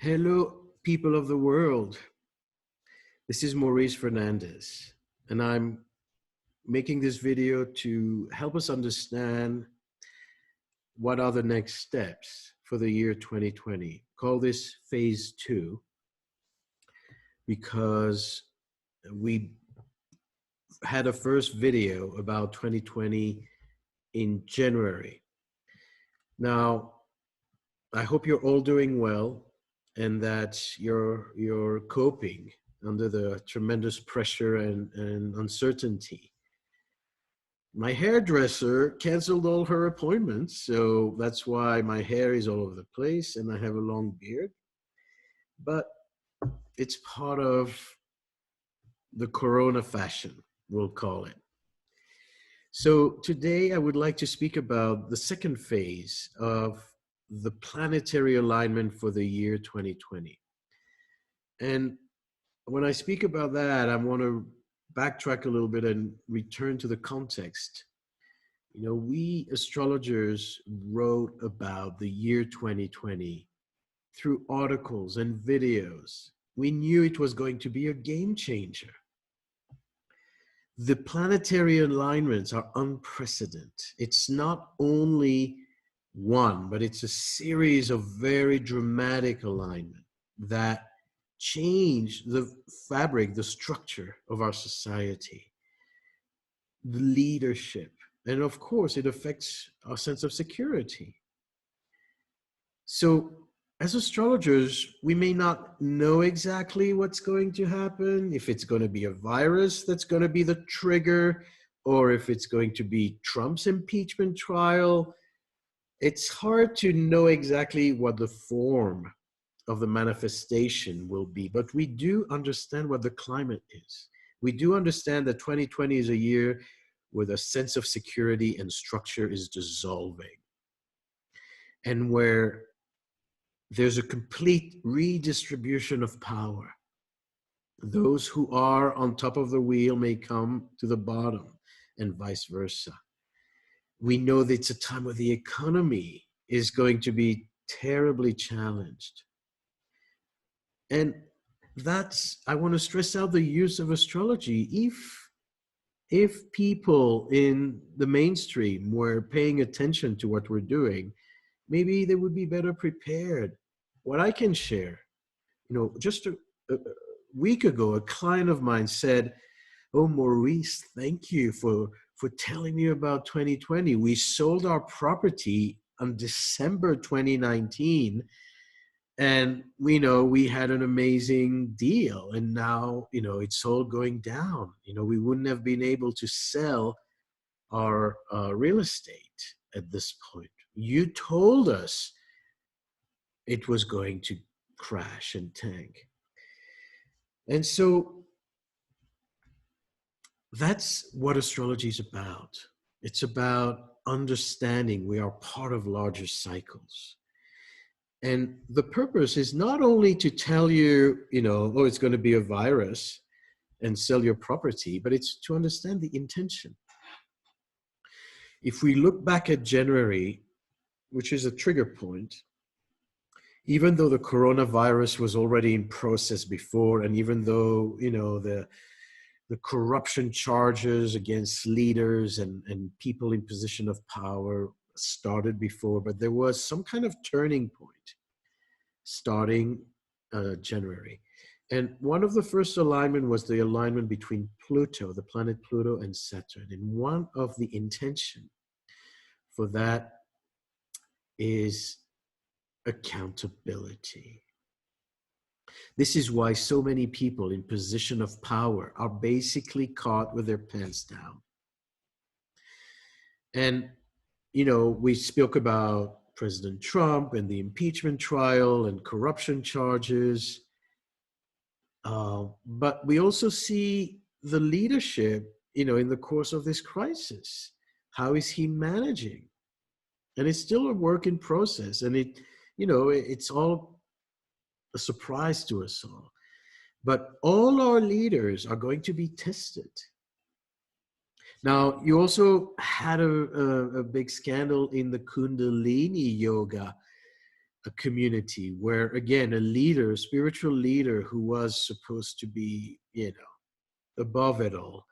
Hello, people of the world. This is Maurice Fernandez, and I'm making this video to help us understand what are the next steps for the year 2020. Call this phase 2 because we had a first video about 2020 in January. Now, I hope you're all doing well and that you're coping under the tremendous pressure and uncertainty. My hairdresser canceled all her appointments, so that's why my hair is all over the place and I have a long beard. But it's part of the Corona fashion, we'll call it. So today I would like to speak about the second phase of the planetary alignment for the year 2020. And when I speak about that, I want to backtrack a little bit and return to the context. You know, we astrologers wrote about the year 2020 through articles and videos. We knew it was going to be a game changer. The planetary alignments are unprecedented. It's not only one, but it's a series of very dramatic alignment that change the fabric, the structure of our society, the leadership, and of course it affects our sense of security. So as astrologers, we may not know exactly what's going to happen, if it's going to be a virus that's going to be the trigger, or if it's going to be Trump's impeachment trial. It's hard to know exactly what the form of the manifestation will be, but we do understand what the climate is. We do understand that 2020 is a year where the sense of security and structure is dissolving, and where there's a complete redistribution of power. Those who are on top of the wheel may come to the bottom, and vice versa. We know that it's a time where the economy is going to be terribly challenged. And I want to stress out the use of astrology. If people in the mainstream were paying attention to what we're doing, maybe they would be better prepared. What I can share, just a week ago, a client of mine said, "Oh, Maurice, thank you for telling me about 2020. We sold our property on December 2019. And we had an amazing deal, and now, it's all going down. We wouldn't have been able to sell our real estate at this point. You told us it was going to crash and tank." And so that's what astrology is about. It's about understanding we are part of larger cycles. And the purpose is not only to tell you, oh, it's going to be a virus and sell your property, but it's to understand the intention. If we look back at January, which is a trigger point, even though the coronavirus was already in process before, and even though, the corruption charges against leaders and people in position of power started before, but there was some kind of turning point starting January. And one of the first alignment was the alignment between Pluto, the planet Pluto, and Saturn. And one of the intention for that is accountability. This is why so many people in position of power are basically caught with their pants down. And we spoke about President Trump and the impeachment trial and corruption charges. But we also see the leadership, in the course of this crisis. How is he managing? And it's still a work in process. And it's all a surprise to us all. But all our leaders are going to be tested. Now, you also had a big scandal in the Kundalini yoga a community where, again, a leader, a spiritual leader who was supposed to be, above it all,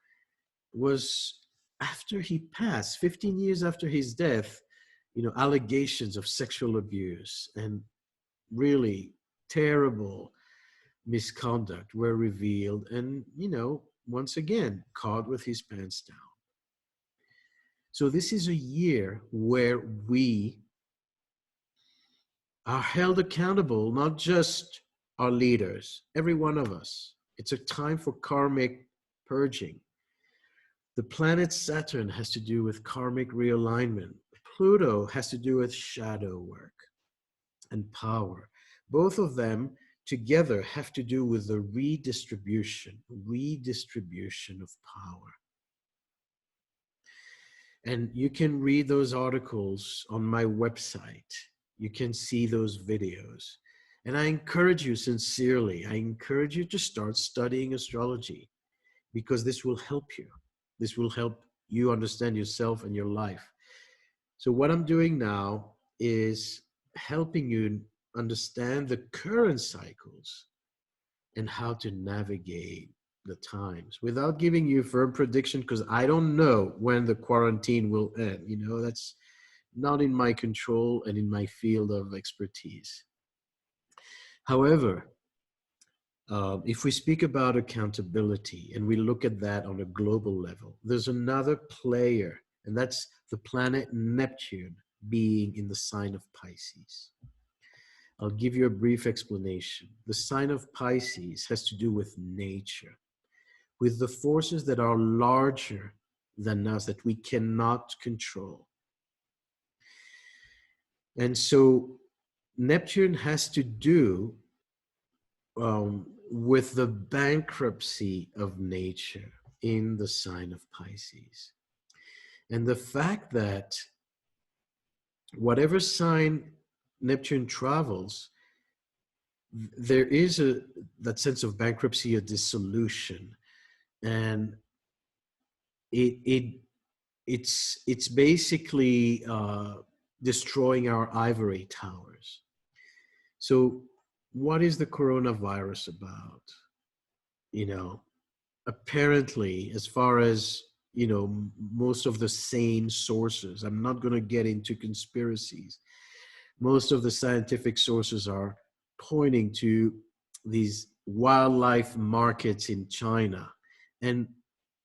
was, after he passed, 15 years after his death, allegations of sexual abuse and really terrible misconduct were revealed, and, once again, caught with his pants down. So this is a year where we are held accountable, not just our leaders, every one of us. It's a time for karmic purging. The planet Saturn has to do with karmic realignment. Pluto has to do with shadow work and power. Both of them together have to do with the redistribution of power. And you can read those articles on my website. You can see those videos. And I encourage you sincerely, I encourage you to start studying astrology, because this will help you. This will help you understand yourself and your life. So what I'm doing now is helping you understand the current cycles and how to navigate the times without giving you firm prediction, because I don't know when the quarantine will end. That's not in my control and in my field of expertise. However, if we speak about accountability and we look at that on a global level, there's another player, and that's the planet Neptune being in the sign of Pisces. I'll give you a brief explanation. The sign of Pisces has to do with nature, with the forces that are larger than us, that we cannot control. And so Neptune has to do with the bankruptcy of nature in the sign of Pisces. And the fact that whatever sign Neptune travels, there is that sense of bankruptcy, a dissolution. And it's basically destroying our ivory towers. So what is the coronavirus about? Apparently, as far as, most of the sane sources, I'm not going to get into conspiracies. Most of the scientific sources are pointing to these wildlife markets in China. And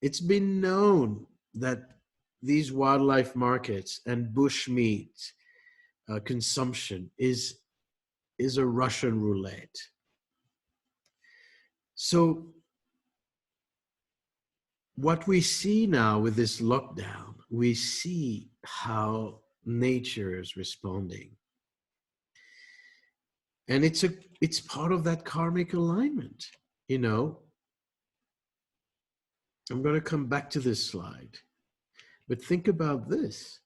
it's been known that these wildlife markets and bushmeat consumption is a Russian roulette. So what we see now with this lockdown, we see how nature is responding. And it's part of that karmic alignment, I'm going to come back to this slide. But think about this.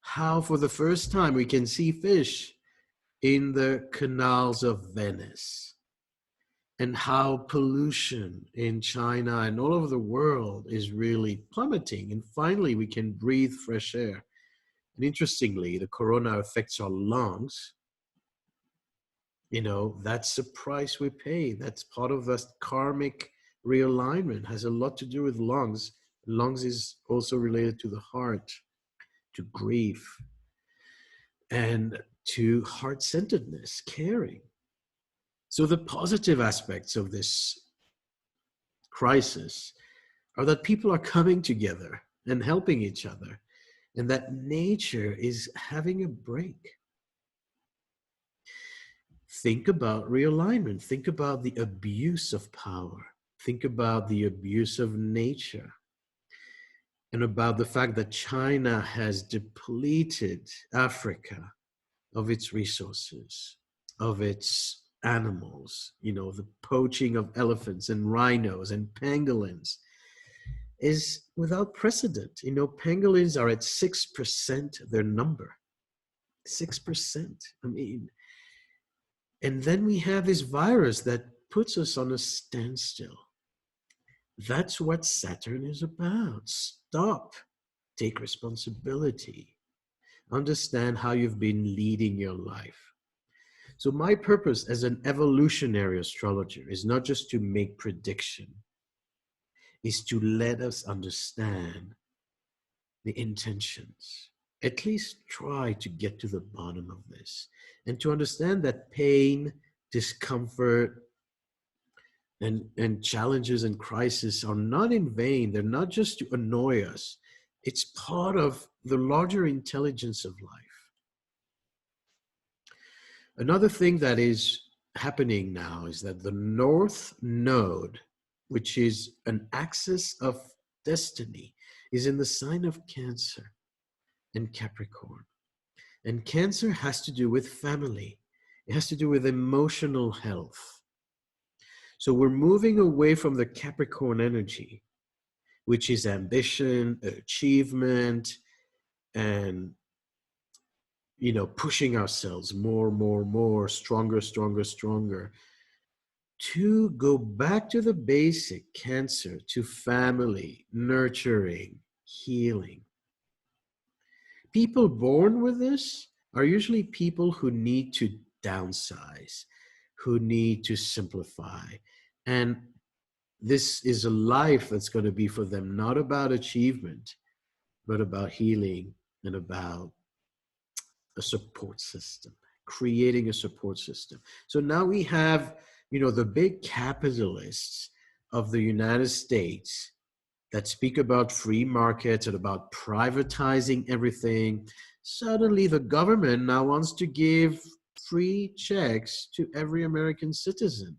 How for the first time we can see fish in the canals of Venice, and how pollution in China and all over the world is really plummeting. And finally, we can breathe fresh air. And interestingly, the corona affects our lungs. That's the price we pay. That's part of the karmic realignment. Has a lot to do with lungs. Lungs is also related to the heart, to grief, and to heart-centeredness, caring. So the positive aspects of this crisis are that people are coming together and helping each other, and that nature is having a break. Think about realignment. Think about the abuse of power. Think about the abuse of nature, and about the fact that China has depleted Africa of its resources, of its animals. The poaching of elephants and rhinos and pangolins is without precedent. Pangolins are at 6% their number. 6%. And then we have this virus that puts us on a standstill. That's what Saturn is about. Stop. Take responsibility. Understand how you've been leading your life. So my purpose as an evolutionary astrologer is not just to make prediction, is to let us understand the intentions. At least try to get to the bottom of this and to understand that pain, discomfort, and challenges and crises are not in vain. They're not just to annoy us. It's part of the larger intelligence of life. Another thing that is happening now is that the North Node, which is an axis of destiny, is in the sign of Cancer and Capricorn. And Cancer has to do with family. It has to do with emotional health. So we're moving away from the Capricorn energy, which is ambition, achievement, and pushing ourselves more, stronger, to go back to the basic Cancer, to family, nurturing, healing. People born with this are usually people who need to downsize, who need to simplify. And this is a life that's going to be for them not about achievement, but about healing and about a support system, creating a support system. So now we have, the big capitalists of the United States that speak about free markets and about privatizing everything. Suddenly the government now wants to give free checks to every American citizen.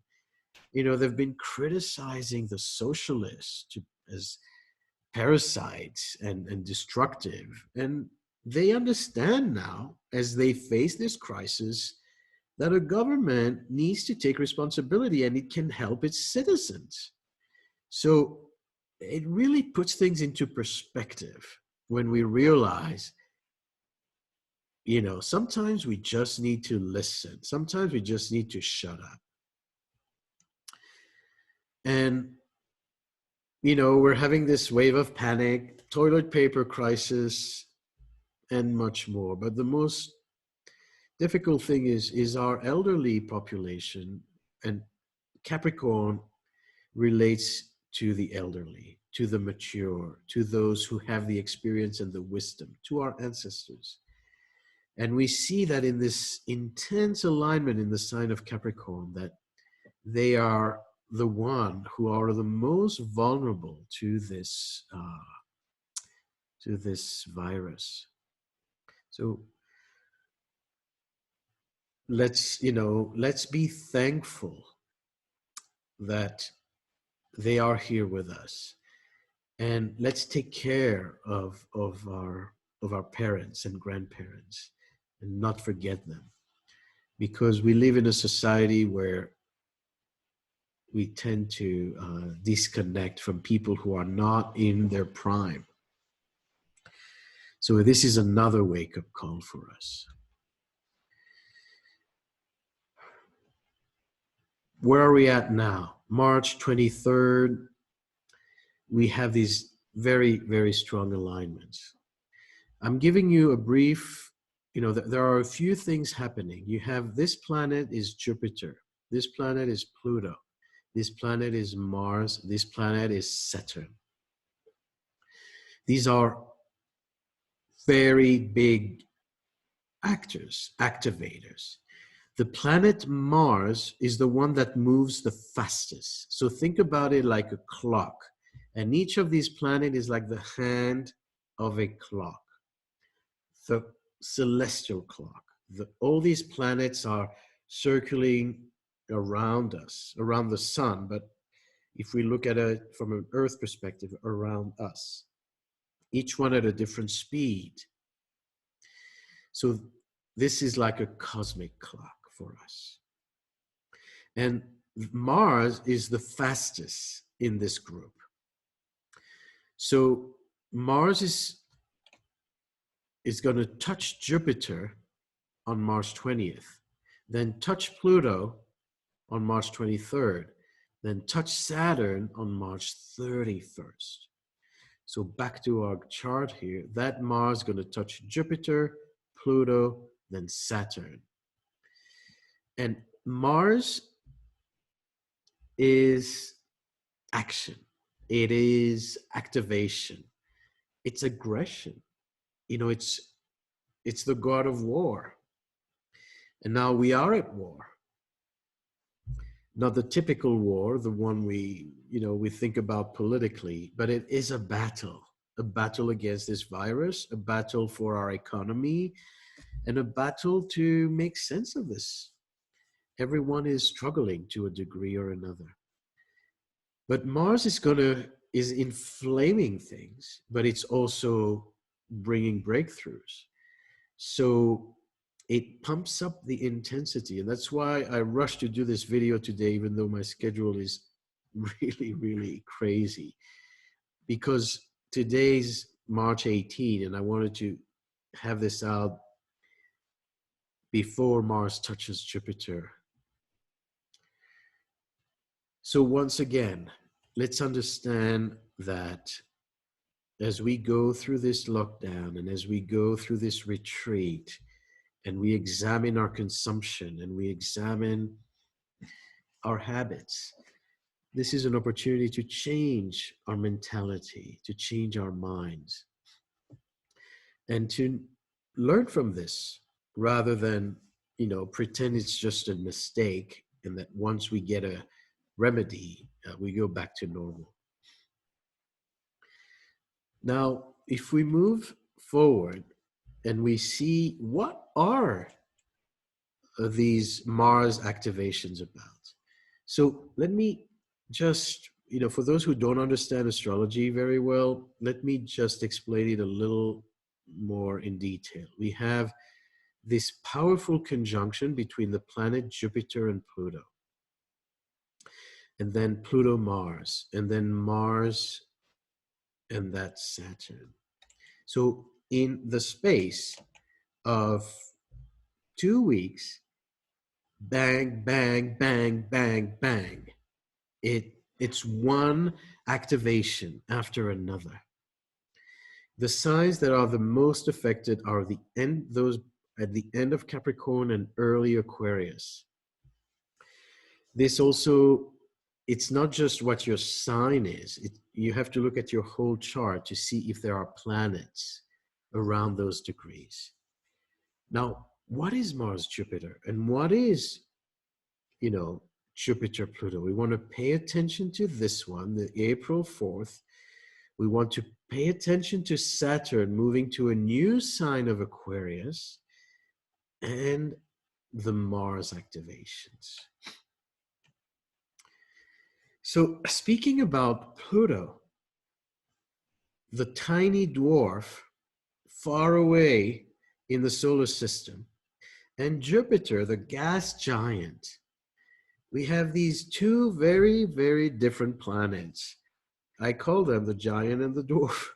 They've been criticizing the socialists as parasites and destructive. And they understand now, as they face this crisis, that a government needs to take responsibility and it can help its citizens. So it really puts things into perspective when we realize, sometimes we just need to listen. Sometimes we just need to shut up. And, we're having this wave of panic, toilet paper crisis, and much more. But the most difficult thing is our elderly population, and Capricorn relates to the elderly, to the mature, to those who have the experience and the wisdom, to our ancestors. And we see that in this intense alignment in the sign of Capricorn, that they are the one who are the most vulnerable to this virus. So let's be thankful that they are here with us, and let's take care of our parents and grandparents and not forget them, because we live in a society where we tend to disconnect from people who are not in their prime. So this is another wake-up call for us. Where are we at now? March 23rd, we have these very, very strong alignments. I'm giving you a brief, there are a few things happening. You have this planet is Jupiter. This planet is Pluto. This planet is Mars. This planet is Saturn. These are very big actors, activators. The planet Mars is the one that moves the fastest. So think about it like a clock. And each of these planets is like the hand of a clock, the celestial clock. All these planets are circling around us, around the sun. But if we look at it from an Earth perspective, around us, each one at a different speed. So this is like a cosmic clock for us. And Mars is the fastest in this group. So Mars is going to touch Jupiter on March 20th, then touch Pluto on March 23rd, then touch Saturn on March 31st. So back to our chart here, that Mars is going to touch Jupiter, Pluto, then Saturn. And Mars is action, it is activation, it's aggression. You know, it's the god of war. And now we are at war. Not the typical war, the one we think about politically, but it is a battle against this virus, a battle for our economy, and a battle to make sense of this. Everyone is struggling to a degree or another. But Mars is inflaming things, but it's also bringing breakthroughs. So it pumps up the intensity. And that's why I rushed to do this video today, even though my schedule is really, really crazy. Because today's March 18, and I wanted to have this out before Mars touches Jupiter. So once again, let's understand that as we go through this lockdown and as we go through this retreat and we examine our consumption and we examine our habits, this is an opportunity to change our mentality, to change our minds, and to learn from this rather than, pretend it's just a mistake and that once we get a remedy, we go back to normal. Now, if we move forward and we see what are these Mars activations about. So let me just, for those who don't understand astrology very well, let me just explain it a little more in detail. We have this powerful conjunction between the planet Jupiter and Pluto, and then Pluto Mars, and then Mars and that's Saturn. So in the space of 2 weeks, bang, bang, bang, bang, bang. It's one activation after another. The signs that are the most affected are those at the end of Capricorn and early Aquarius. This also, it's not just what your sign is. You have to look at your whole chart to see if there are planets around those degrees. Now, what is Mars Jupiter and what is, Jupiter Pluto? We want to pay attention to this one, the April 4th. We want to pay attention to Saturn moving to a new sign of Aquarius and the Mars activations. So speaking about Pluto, the tiny dwarf far away in the solar system, and Jupiter, the gas giant, we have these two very, very different planets. I call them the giant and the dwarf.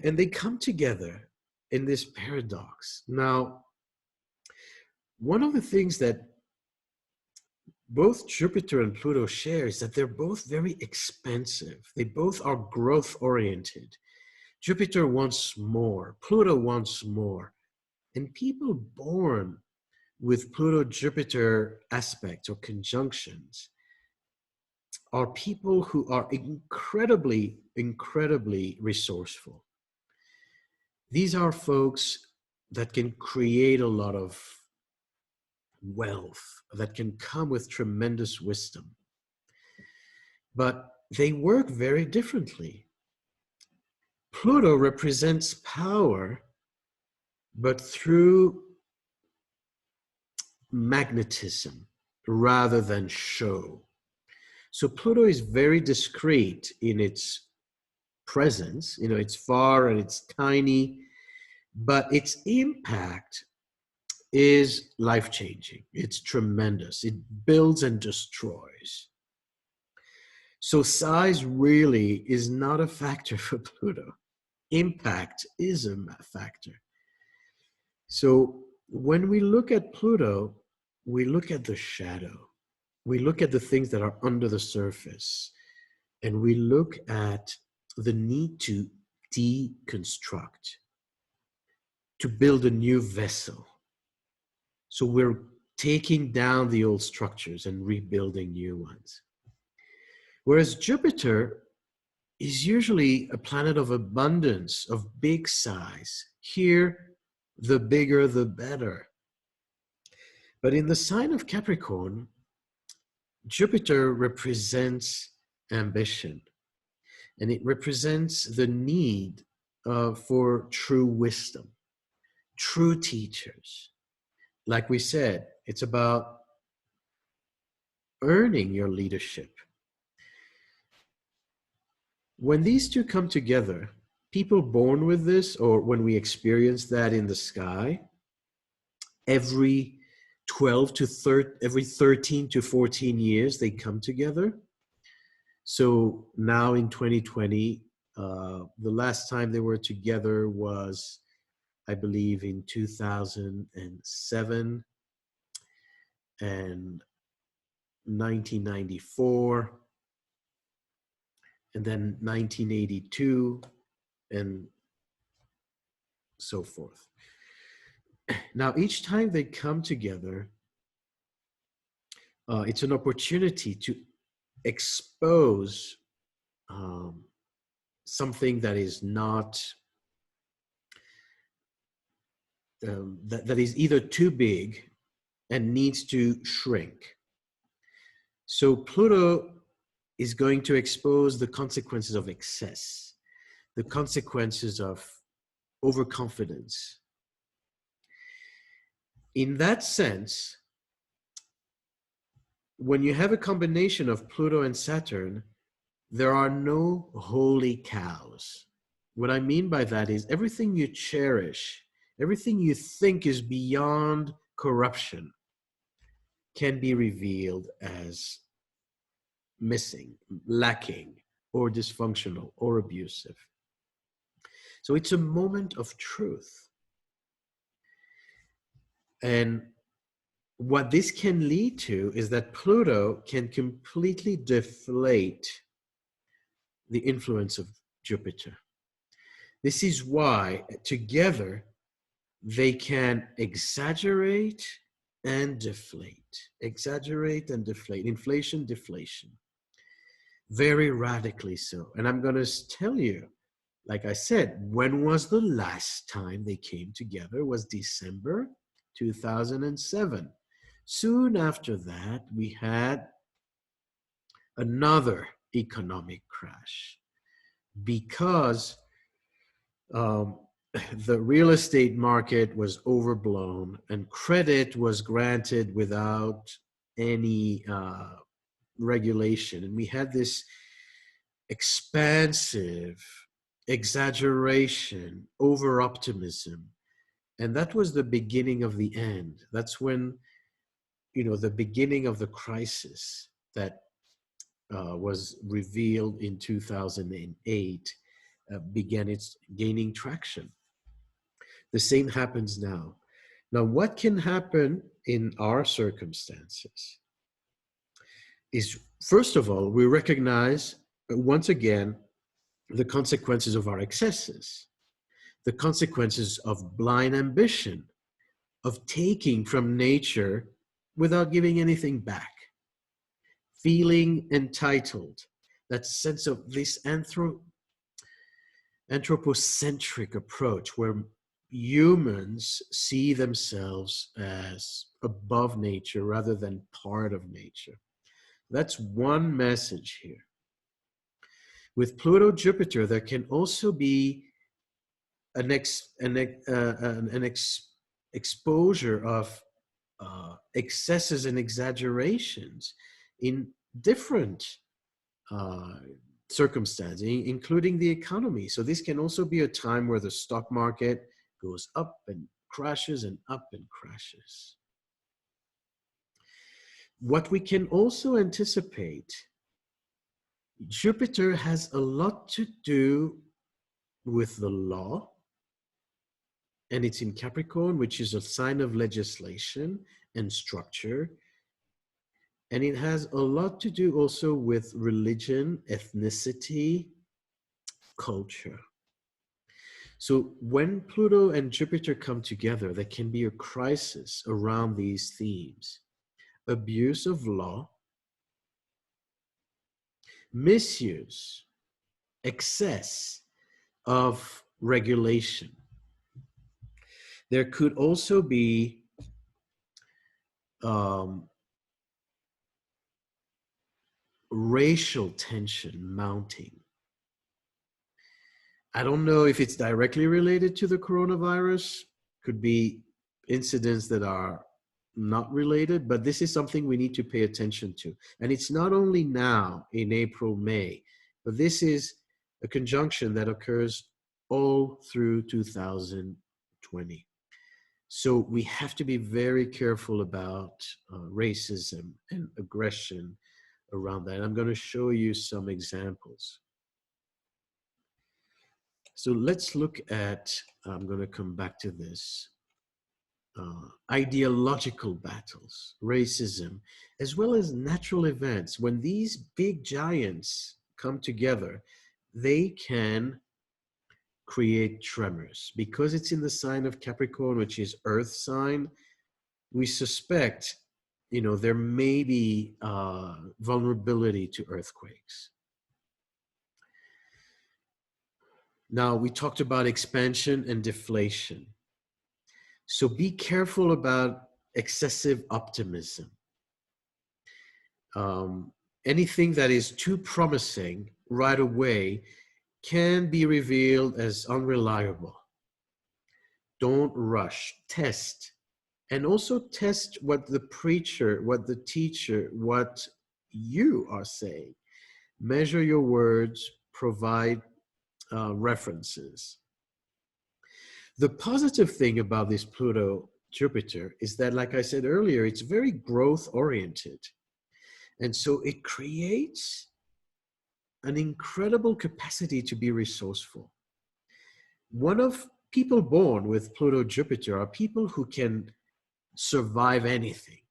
And they come together in this paradox. Now, one of the things that both Jupiter and Pluto share is that they're both very expansive. They both are growth-oriented. Jupiter wants more. Pluto wants more. And people born with Pluto-Jupiter aspects or conjunctions are people who are incredibly, incredibly resourceful. These are folks that can create a lot of wealth, that can come with tremendous wisdom. But they work very differently. Pluto represents power, but through magnetism rather than show. So Pluto is very discreet in its presence. It's far and it's tiny, but its impact is life-changing. It's tremendous. It builds and destroys. So size really is not a factor for Pluto. Impact is a factor. So when we look at Pluto, we look at the shadow. We look at the things that are under the surface, and we look at the need to deconstruct, to build a new vessel. So we're taking down the old structures and rebuilding new ones. Whereas Jupiter is usually a planet of abundance, of big size. Here, the bigger the better. But in the sign of Capricorn, Jupiter represents ambition, and it represents the need for true wisdom, true teachers. Like we said, it's about earning your leadership. When these two come together, people born with this, or when we experience that in the sky, every 13 to 14 years, they come together. So now in 2020, the last time they were together was, I believe, in 2007 and 1994, and then 1982, and so forth. Now, each time they come together, it's an opportunity to expose something that is not, that is either too big and needs to shrink. So Pluto is going to expose the consequences of excess, the consequences of overconfidence. In that sense, when you have a combination of Pluto and Saturn, there are no holy cows. What I mean by that is everything you cherish, everything you think is beyond corruption, can be revealed as missing, lacking, or dysfunctional, or abusive. So it's a moment of truth. And what this can lead to is that Pluto can completely deflate the influence of Jupiter. This is why together they can exaggerate and deflate, inflation, deflation, very radically so. And I'm going to tell you, like I said, when was the last time they came together? It was December 2007. Soon after that, we had another economic crash because the real estate market was overblown and credit was granted without any regulation. And we had this expansive exaggeration, over-optimism. And that was the beginning of the end. That's when, the beginning of the crisis that was revealed in 2008 began its gaining traction. The same happens now. Now, what can happen in our circumstances is, first of all, we recognize once again the consequences of our excesses, the consequences of blind ambition, of taking from nature without giving anything back, feeling entitled, that sense of this anthropocentric approach where humans see themselves as above nature rather than part of nature. That's one message here. With Pluto Jupiter, there can also be an exposure of excesses and exaggerations in different circumstances, including the economy. So this can also be a time where the stock market goes up and crashes and up and crashes. What we can also anticipate, Jupiter has a lot to do with the law, and it's in Capricorn, which is a sign of legislation and structure. And it has a lot to do also with religion, ethnicity, culture. So when Pluto and Jupiter come together, there can be a crisis around these themes: abuse of law, misuse, excess of regulation. There could also be um, racial tension mounting. I don't know if it's directly related to the coronavirus, could be incidents that are not related, but this is something we need to pay attention to. And it's not only now in April, May, but this is a conjunction that occurs all through 2020. So we have to be very careful about racism and aggression around that. I'm going to show you some examples. So let's look at, I'm going to come back to this, ideological battles, racism, as well as natural events. When these big giants come together, they can create tremors. Because it's in the sign of Capricorn, which is earth sign, we suspect, there may be vulnerability to earthquakes. Now, we talked about expansion and deflation. So be careful about excessive optimism. Anything that is too promising right away can be revealed as unreliable. Don't rush, test. And also test what the preacher, what the teacher, what you are saying. Measure your words, provide references. The positive thing about this Pluto Jupiter is that, like I said earlier, it's very growth oriented. And so it creates an incredible capacity to be resourceful. One of people born with Pluto Jupiter are people who can survive anything,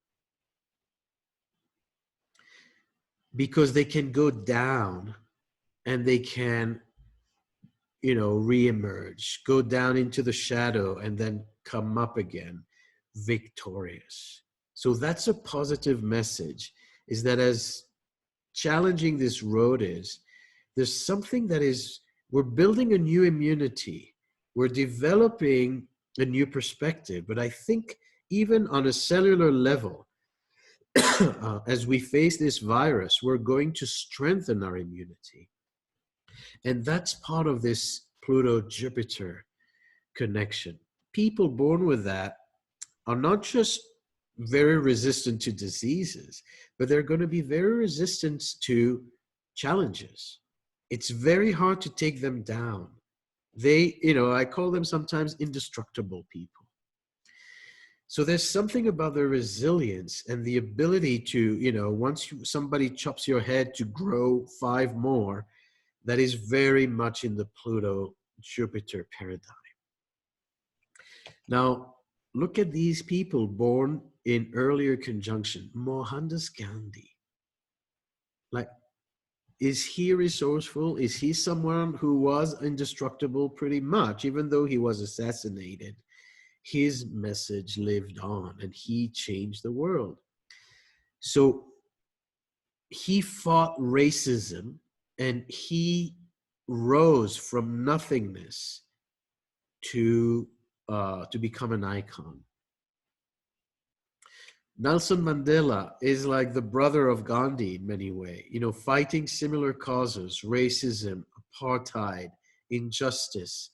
because they can go down and they can, reemerge, go down into the shadow and then come up again victorious. So that's a positive message, is that as challenging this road is, there's something that is, we're building a new immunity. We're developing a new perspective. But I think even on a cellular level, as we face this virus, we're going to strengthen our immunity. And that's part of this Pluto-Jupiter connection. People born with that are not just very resistant to diseases, but they're going to be very resistant to challenges. It's very hard to take them down. They, I call them sometimes indestructible people. So there's something about their resilience and the ability to, once somebody chops your head, to grow 5 more, that is very much in the Pluto-Jupiter paradigm. Now, look at these people born in earlier conjunction. Mohandas Gandhi. Like, is he resourceful? Is he someone who was indestructible? Pretty much, even though he was assassinated, his message lived on and he changed the world. So he fought racism and he rose from nothingness to become an icon. Nelson Mandela is like the brother of Gandhi in many ways, fighting similar causes: racism, apartheid, injustice,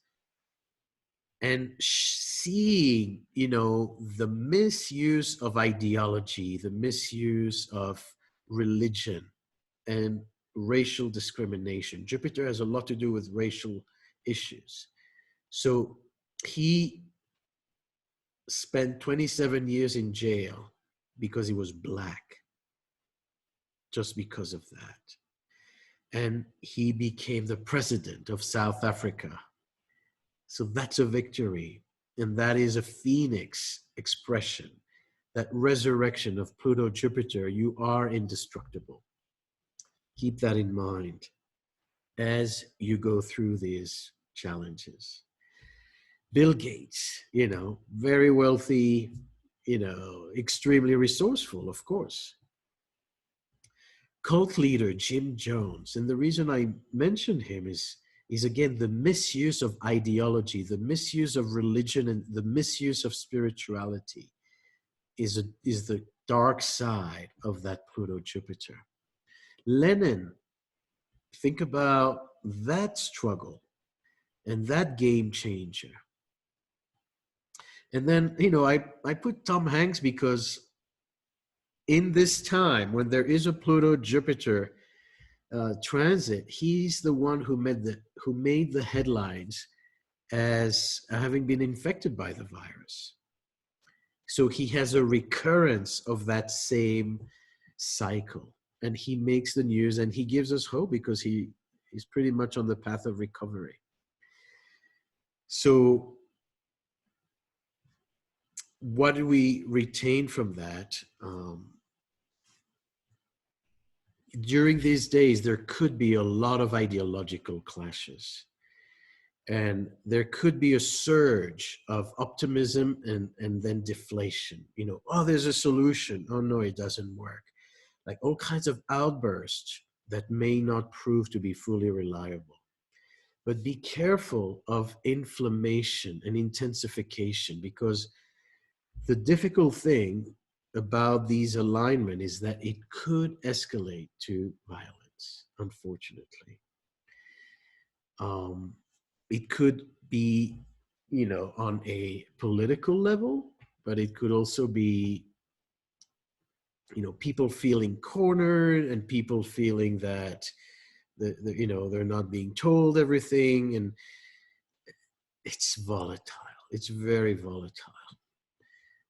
and seeing, the misuse of ideology, the misuse of religion, and racial discrimination. Jupiter has a lot to do with racial issues. So he spent 27 years in jail because he was Black, just because of that. And he became the president of South Africa. So that's a victory. And that is a phoenix expression, that resurrection of Pluto Jupiter. You are indestructible. Keep that in mind as you go through these challenges. Bill Gates, very wealthy, extremely resourceful, of course. Cult leader Jim Jones. And the reason I mentioned him is again the misuse of ideology, the misuse of religion, and the misuse of spirituality is the dark side of that Pluto Jupiter. Lenin, think about that struggle and that game changer. And then, I put Tom Hanks because in this time when there is a Pluto Jupiter transit, he's the one who made the headlines as having been infected by the virus. So he has a recurrence of that same cycle, and he makes the news and he gives us hope because he is pretty much on the path of recovery. So what do we retain from that? During these days, there could be a lot of ideological clashes. And there could be a surge of optimism and then deflation. Oh, there's a solution. Oh, no, it doesn't work. Like all kinds of outbursts that may not prove to be fully reliable. But be careful of inflammation and intensification, because the difficult thing about these alignment is that it could escalate to violence, unfortunately. It could be, on a political level, but it could also be, people feeling cornered and people feeling that, they're not being told everything. And it's volatile. It's very volatile.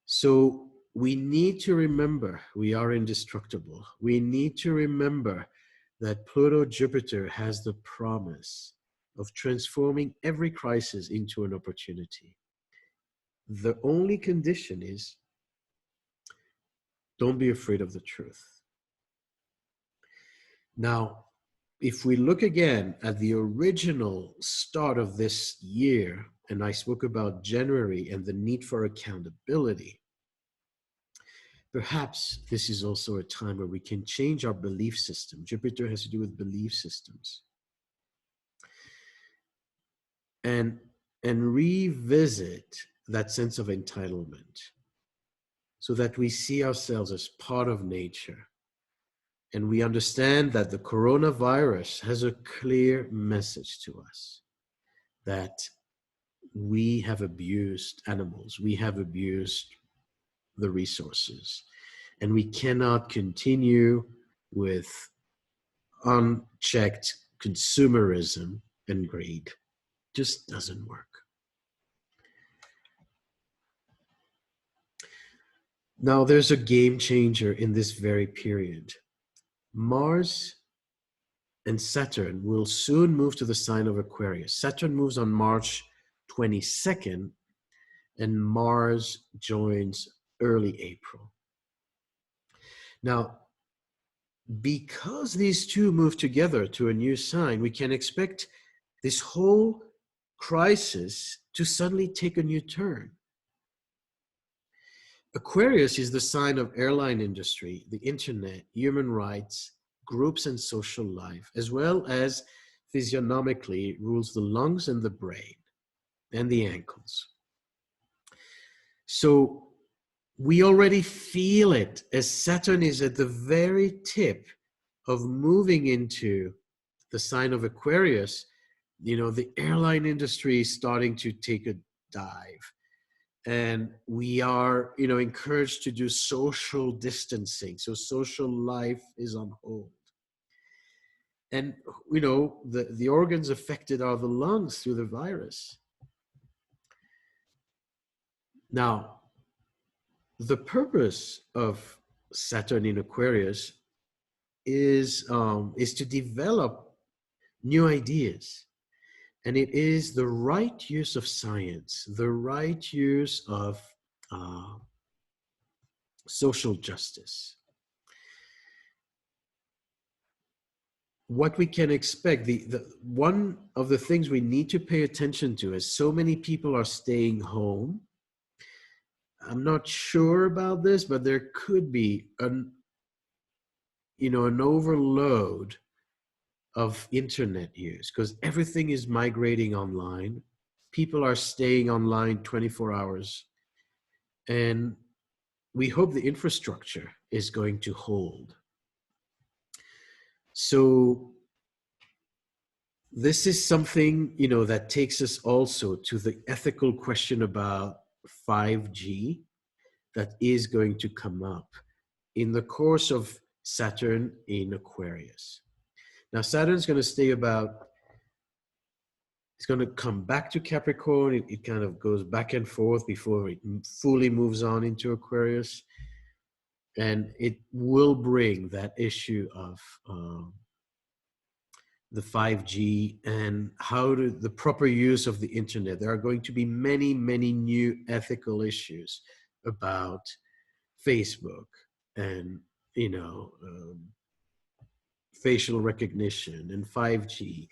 So we need to remember we are indestructible. We need to remember that Pluto Jupiter has the promise of transforming every crisis into an opportunity. The only condition is don't be afraid of the truth. Now, if we look again at the original start of this year, and I spoke about January and the need for accountability, perhaps this is also a time where we can change our belief system. Jupiter has to do with belief systems. And revisit that sense of entitlement so that we see ourselves as part of nature. And we understand that the coronavirus has a clear message to us that we have abused animals, we have abused the resources, and we cannot continue with unchecked consumerism and greed. Just doesn't work. Now, there's a game changer in this very period. Mars and Saturn will soon move to the sign of Aquarius. Saturn moves on March 22nd, and Mars joins early April. Now, because these two move together to a new sign, we can expect this whole crisis to suddenly take a new turn. Aquarius is the sign of airline industry, the internet, human rights, groups and social life, as well as physiognomically rules the lungs and the brain and the ankles. So we already feel it as Saturn is at the very tip of moving into the sign of Aquarius. The airline industry is starting to take a dive. And we are, encouraged to do social distancing. So social life is on hold. And, the organs affected are the lungs through the virus. Now, the purpose of Saturn in Aquarius is to develop new ideas. And it is the right use of science, the right use of social justice. what we can expect, the one of the things we need to pay attention to is so many people are staying home. I'm not sure about this, but there could be an overload of internet use because everything is migrating online. People are staying online 24 hours, and we hope the infrastructure is going to hold. So this is something, that takes us also to the ethical question about 5G that is going to come up in the course of Saturn in Aquarius. Now, Saturn's going to stay about, it's going to come back to Capricorn. It kind of goes back and forth before it fully moves on into Aquarius. And it will bring that issue of the 5G and the proper use of the internet. There are going to be many, many new ethical issues about Facebook and, facial recognition and 5G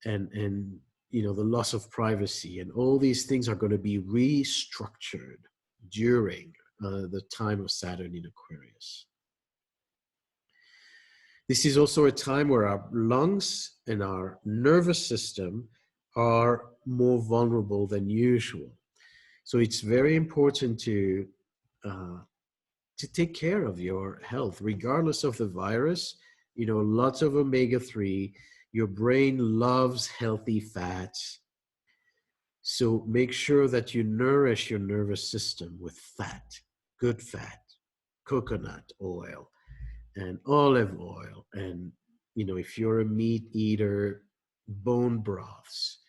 and the loss of privacy, and all these things are going to be restructured during the time of Saturn in Aquarius. This is also a time where our lungs and our nervous system are more vulnerable than usual. So it's very important to take care of your health, regardless of the virus. Lots of omega-3. Your brain loves healthy fats. So make sure that you nourish your nervous system with fat, good fat, coconut oil, and olive oil, and if you're a meat eater, bone broths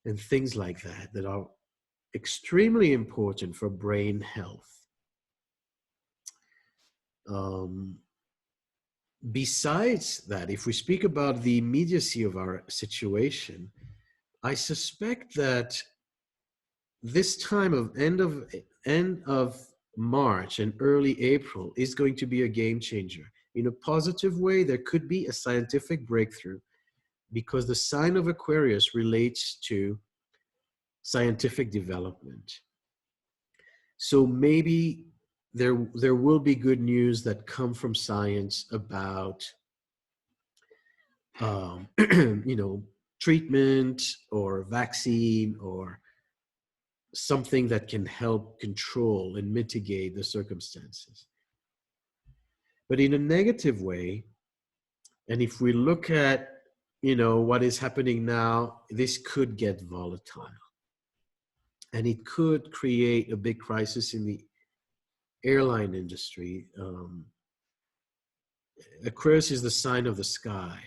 and things like that are extremely important for brain health. Besides that, if we speak about the immediacy of our situation, I suspect that this time of end of March and early April is going to be a game changer. In a positive way, there could be a scientific breakthrough because the sign of Aquarius relates to scientific development. So maybe there will be good news that come from science about treatment or vaccine or something that can help control and mitigate the circumstances. But in a negative way, and if we look at, what is happening now, this could get volatile. And it could create a big crisis in the airline industry. Aquarius is the sign of the sky.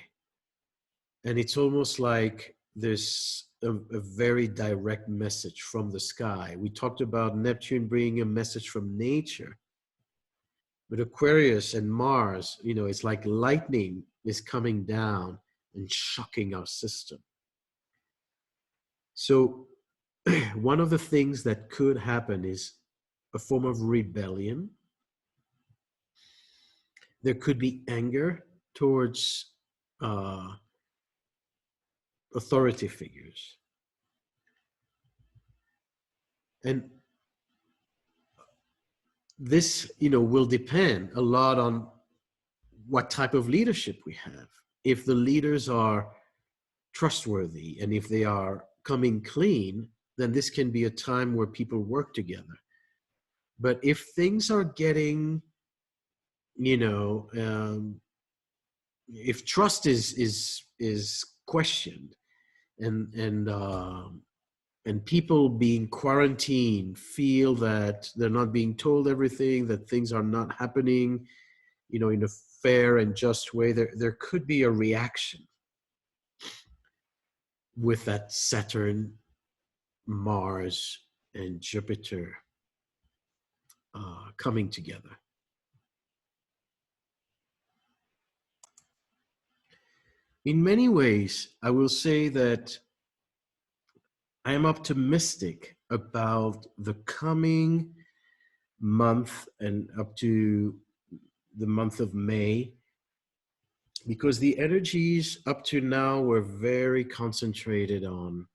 And it's almost like there's a very direct message from the sky. We talked about Neptune bringing a message from nature. But Aquarius and Mars, it's like lightning is coming down and shocking our system. So one of the things that could happen is a form of rebellion. There could be anger towards authority figures. And this, will depend a lot on what type of leadership we have. If the leaders are trustworthy and if they are coming clean, then this can be a time where people work together. But if things are getting, if trust is questioned and people being quarantined feel that they're not being told everything, that things are not happening, in a fair and just way, there could be a reaction with that Saturn, Mars, and Jupiter coming together. In many ways, I will say that I am optimistic about the coming month and up to the month of May, because the energies up to now were very concentrated on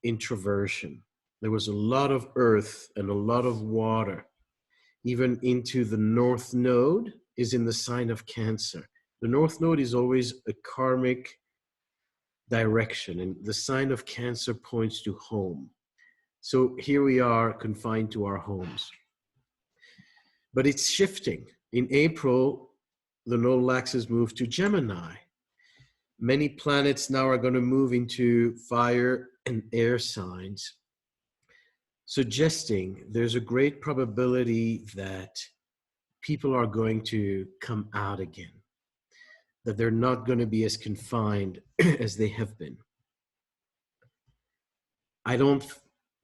introversion. There was a lot of earth and a lot of water. Even into the North Node is in the sign of Cancer. The North Node is always a karmic direction, and the sign of Cancer points to home. So here we are confined to our homes. But it's shifting. In April, the nodal axis moved to Gemini. Many planets now are going to move into fire and air signs, suggesting there's a great probability that people are going to come out again, that they're not going to be as confined as they have been.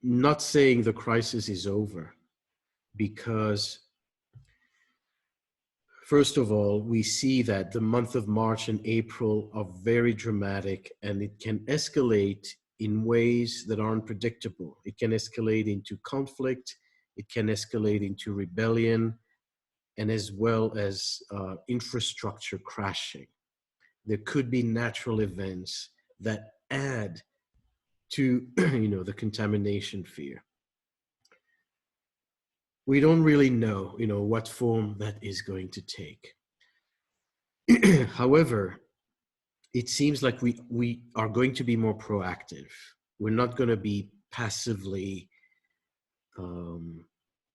Not saying the crisis is over, because first of all, we see that the month of March and April are very dramatic, and it can escalate in ways that aren't predictable. It can escalate into conflict, it can escalate into rebellion, and as well as infrastructure crashing. There could be natural events that add to the contamination fear. We don't really know what form that is going to take. However, it seems like we are going to be more proactive. We're not going to be passively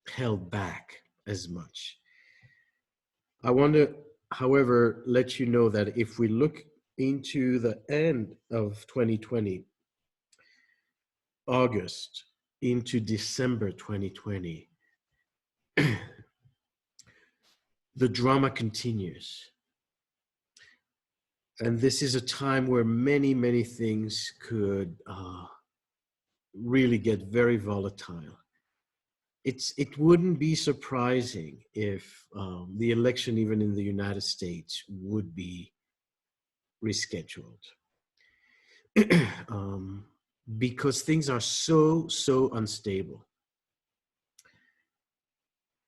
held back as much. I want to, however, let you know that if we look into the end of 2020, August into December 2020, the drama continues. And this is a time where many, many things could really get very volatile. It wouldn't be surprising if the election, even in the United States, would be rescheduled. Because things are so unstable.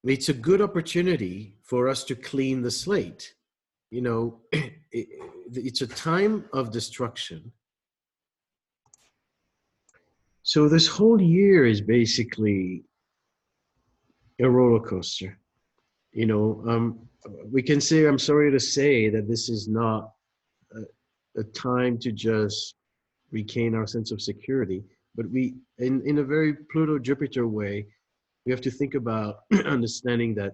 It's a good opportunity for us to clean the slate. It's a time of destruction. So this whole year is basically a roller coaster. We can say, I'm sorry to say, that this is not a time to just regain our sense of security, but we, in a very Pluto-Jupiter way, we have to think about understanding that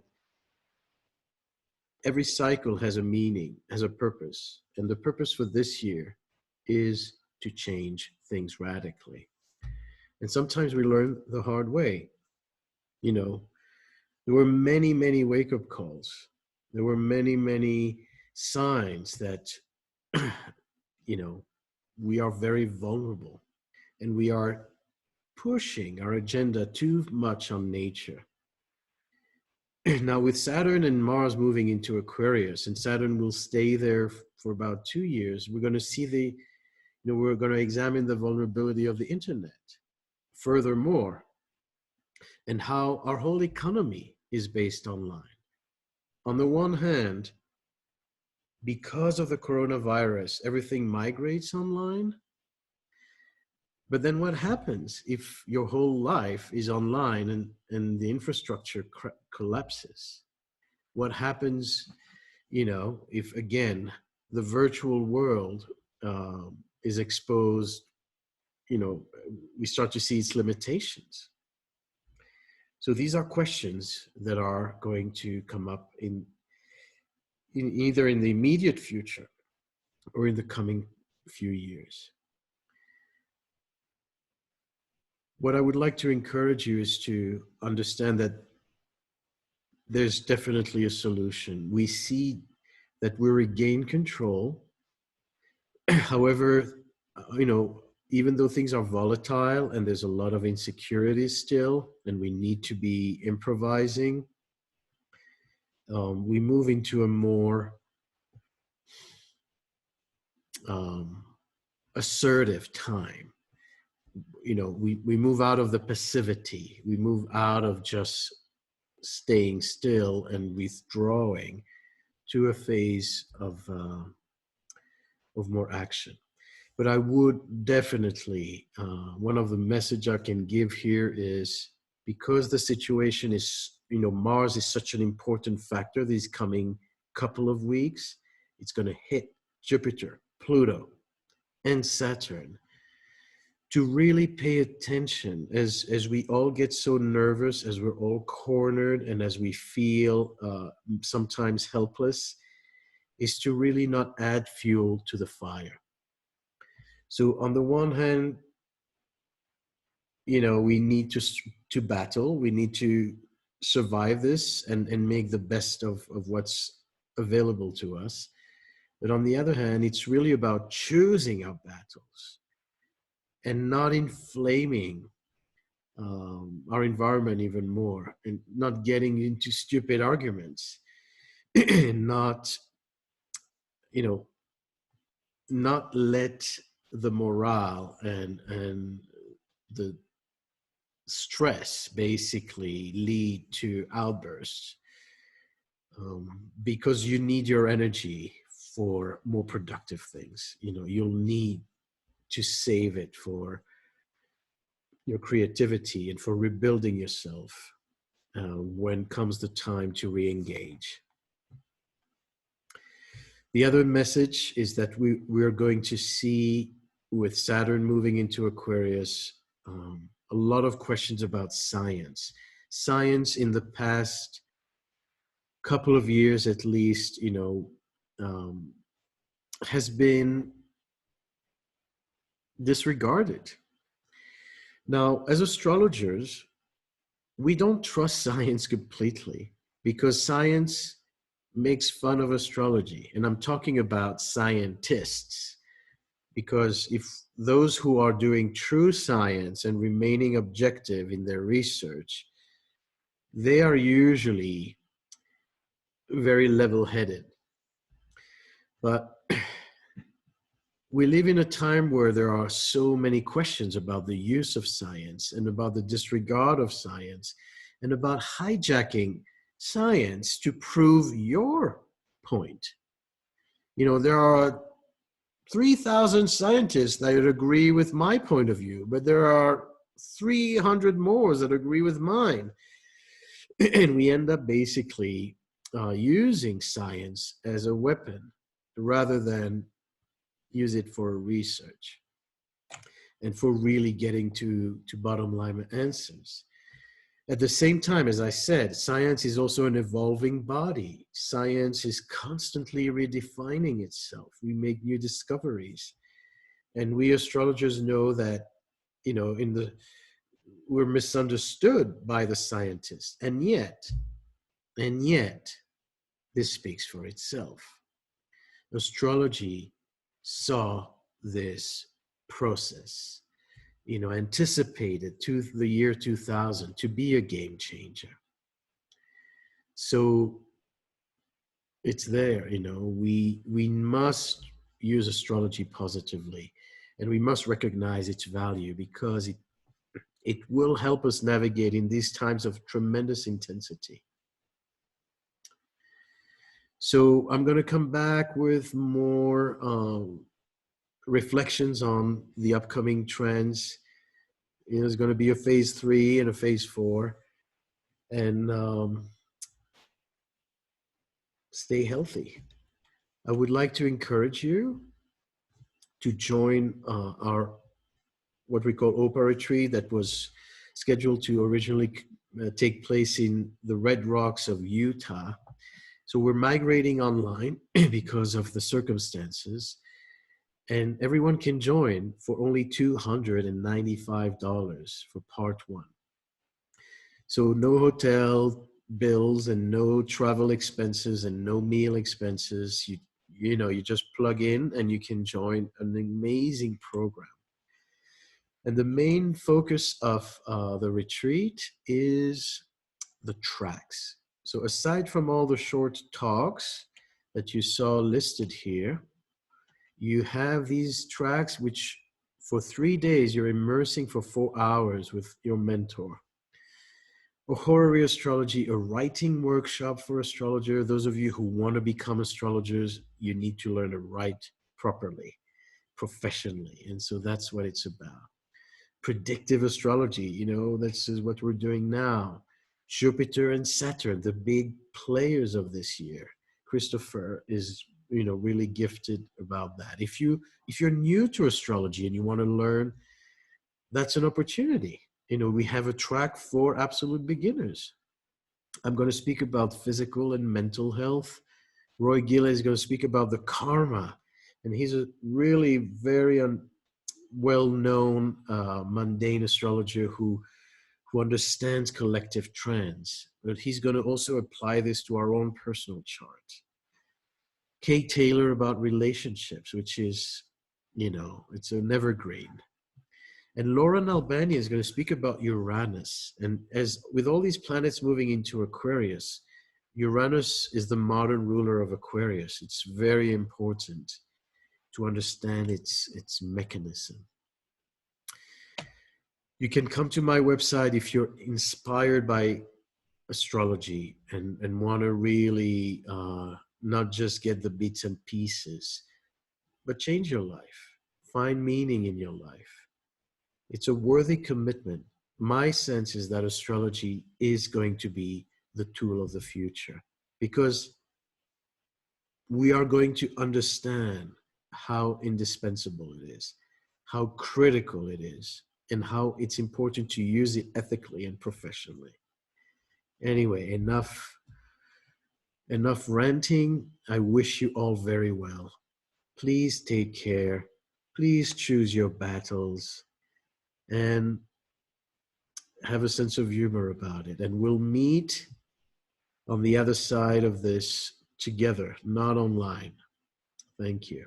every cycle has a meaning, has a purpose. And the purpose for this year is to change things radically. And sometimes we learn the hard way. There were many, many wake-up calls. There were many, many signs that, we are very vulnerable, and we are pushing our agenda too much on nature. Now, with Saturn and Mars moving into Aquarius, and Saturn will stay there for about 2 years, we're going to see we're going to examine the vulnerability of the internet furthermore, and how our whole economy is based online. On the one hand, because of the coronavirus, everything migrates online. But then what happens if your whole life is online and the infrastructure collapses? What happens, if again, the virtual world is exposed, we start to see its limitations. So these are questions that are going to come up in either in the immediate future or in the coming few years. What I would like to encourage you is to understand that there's definitely a solution. We see that we regain control. However, even though things are volatile and there's a lot of insecurity still, and we need to be improvising, we move into a more assertive time. We move out of the passivity. We move out of just staying still and withdrawing to a phase of more action. But I would definitely, one of the message I can give here is, because the situation is, Mars is such an important factor these coming couple of weeks, it's going to hit Jupiter, Pluto, and Saturn, to really pay attention as we all get so nervous, as we're all cornered, and as we feel sometimes helpless, is to really not add fuel to the fire. So on the one hand, we need to battle. We need to survive this and make the best of what's available to us. But on the other hand, it's really about choosing our battles and not inflaming our environment even more, and not getting into stupid arguments, and not let the morale and the stress basically lead to outbursts, because you need your energy for more productive things. You'll need to save it for your creativity and for rebuilding yourself when comes the time to re-engage. The other message is that we're going to see, with Saturn moving into Aquarius, a lot of questions about science. Science in the past couple of years, at least, has been disregarded. Now, as astrologers, we don't trust science completely, because science makes fun of astrology. And I'm talking about scientists, because if those who are doing true science and remaining objective in their research, they are usually very level-headed. But we live in a time where there are so many questions about the use of science, and about the disregard of science, and about hijacking science to prove your point. There are 3,000 scientists that would agree with my point of view, but there are 300 more that agree with mine. And we end up basically using science as a weapon rather than use it for research and for really getting to bottom line answers. At the same time, as I said, science is also an evolving body. Science is constantly redefining itself. We make new discoveries. And we astrologers know that, we're misunderstood by the scientists. And yet, this speaks for itself. Astrology saw this process, anticipated to the year 2000 to be a game changer. So it's there, we must use astrology positively, and we must recognize its value, because it will help us navigate in these times of tremendous intensity. So I'm going to come back with more reflections on the upcoming trends. There's going to be a phase 3 and a phase 4. And stay healthy. I would like to encourage you to join our what we call OPA retreat, that was scheduled to originally take place in the Red Rocks of Utah. So we're migrating online because of the circumstances, and everyone can join for only $295 for part 1. So no hotel bills and no travel expenses and no meal expenses. You just plug in and you can join an amazing program. And the main focus of the retreat is the tracks. So aside from all the short talks that you saw listed here, you have these tracks which for 3 days you're immersing for 4 hours with your mentor. Horary Astrology, a writing workshop for astrologer. Those of you who want to become astrologers, you need to learn to write properly, professionally. And so that's what it's about. Predictive astrology, this is what we're doing now. Jupiter and Saturn, the big players of this year. Christopher is, really gifted about that. If you're new to astrology and you want to learn, that's an opportunity. We have a track for absolute beginners. I'm going to speak about physical and mental health. Roy Gilley is going to speak about the karma, and he's a really very well-known mundane astrologer who understands collective trends. But he's going to also apply this to our own personal chart. Kate Taylor about relationships, which is, it's an evergreen. And Lauren Albania is going to speak about Uranus. And as with all these planets moving into Aquarius, Uranus is the modern ruler of Aquarius. It's very important to understand its mechanism. You can come to my website if you're inspired by astrology and want to really not just get the bits and pieces, but change your life. Find meaning in your life. It's a worthy commitment. My sense is that astrology is going to be the tool of the future, because we are going to understand how indispensable it is, how critical it is, and how it's important to use it ethically and professionally. Anyway, enough ranting. I wish you all very well. Please take care. Please choose your battles and have a sense of humor about it. And we'll meet on the other side of this together, not online. Thank you.